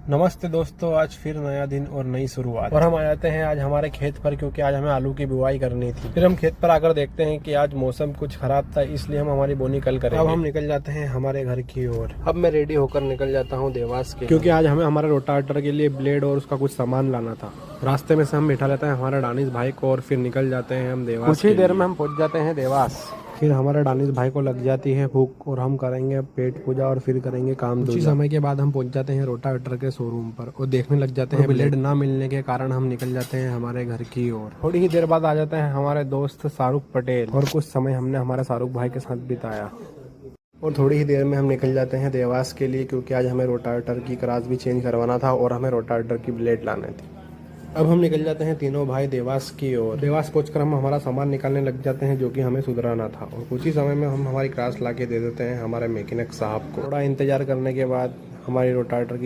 नमस्ते दोस्तों, आज फिर नया दिन और नई शुरुआत और हम आ जाते हैं आज हमारे खेत पर, क्योंकि आज हमें आलू की बुआई करनी थी। फिर हम खेत पर आकर देखते हैं कि आज मौसम कुछ खराब था, इसलिए हम हमारी बोनी कल करेंगे। अब हम निकल जाते हैं हमारे घर की ओर। अब मैं रेडी होकर निकल जाता हूँ देवास के, क्योंकि आज हमें हमारे रोटावेटर के लिए ब्लेड और उसका कुछ सामान लाना था। रास्ते में से हम बैठा लेते हैं हमारे डानिश भाई को और फिर निकल जाते हैं हम देवास। कुछ ही देर में हम पहुँच जाते हैं देवास। फिर हमारे डानिश भाई को लग जाती है भूख और हम करेंगे पेट पूजा और फिर करेंगे काम। कुछ समय के बाद हम पहुंच जाते हैं रोटावेटर के शोरूम पर और देखने लग जाते हैं। ब्लेड ना मिलने के कारण हम निकल जाते हैं हमारे घर की ओर। थोड़ी ही देर बाद आ जाते हैं हमारे दोस्त शाहरुख पटेल और कुछ समय हमने हमारे शाहरुख भाई के साथ बिताया। और थोड़ी ही देर में हम निकल जाते हैं देवास के लिए, क्योंकि आज हमें रोटावेटर की क्रास भी चेंज करवाना था और हमें रोटावेटर की ब्लेड लानी थी। अब हम निकल जाते हैं तीनों भाई देवास की ओर। देवास पहुंचकर हम हमारा सामान निकालने लग जाते हैं जो कि हमें सुधराना था, और कुछ ही समय में हम हमारी क्रास ला के दे देते हैं हमारे मैकेनिक साहब को। थोड़ा इंतजार करने के बाद हमारी रोटावेटर की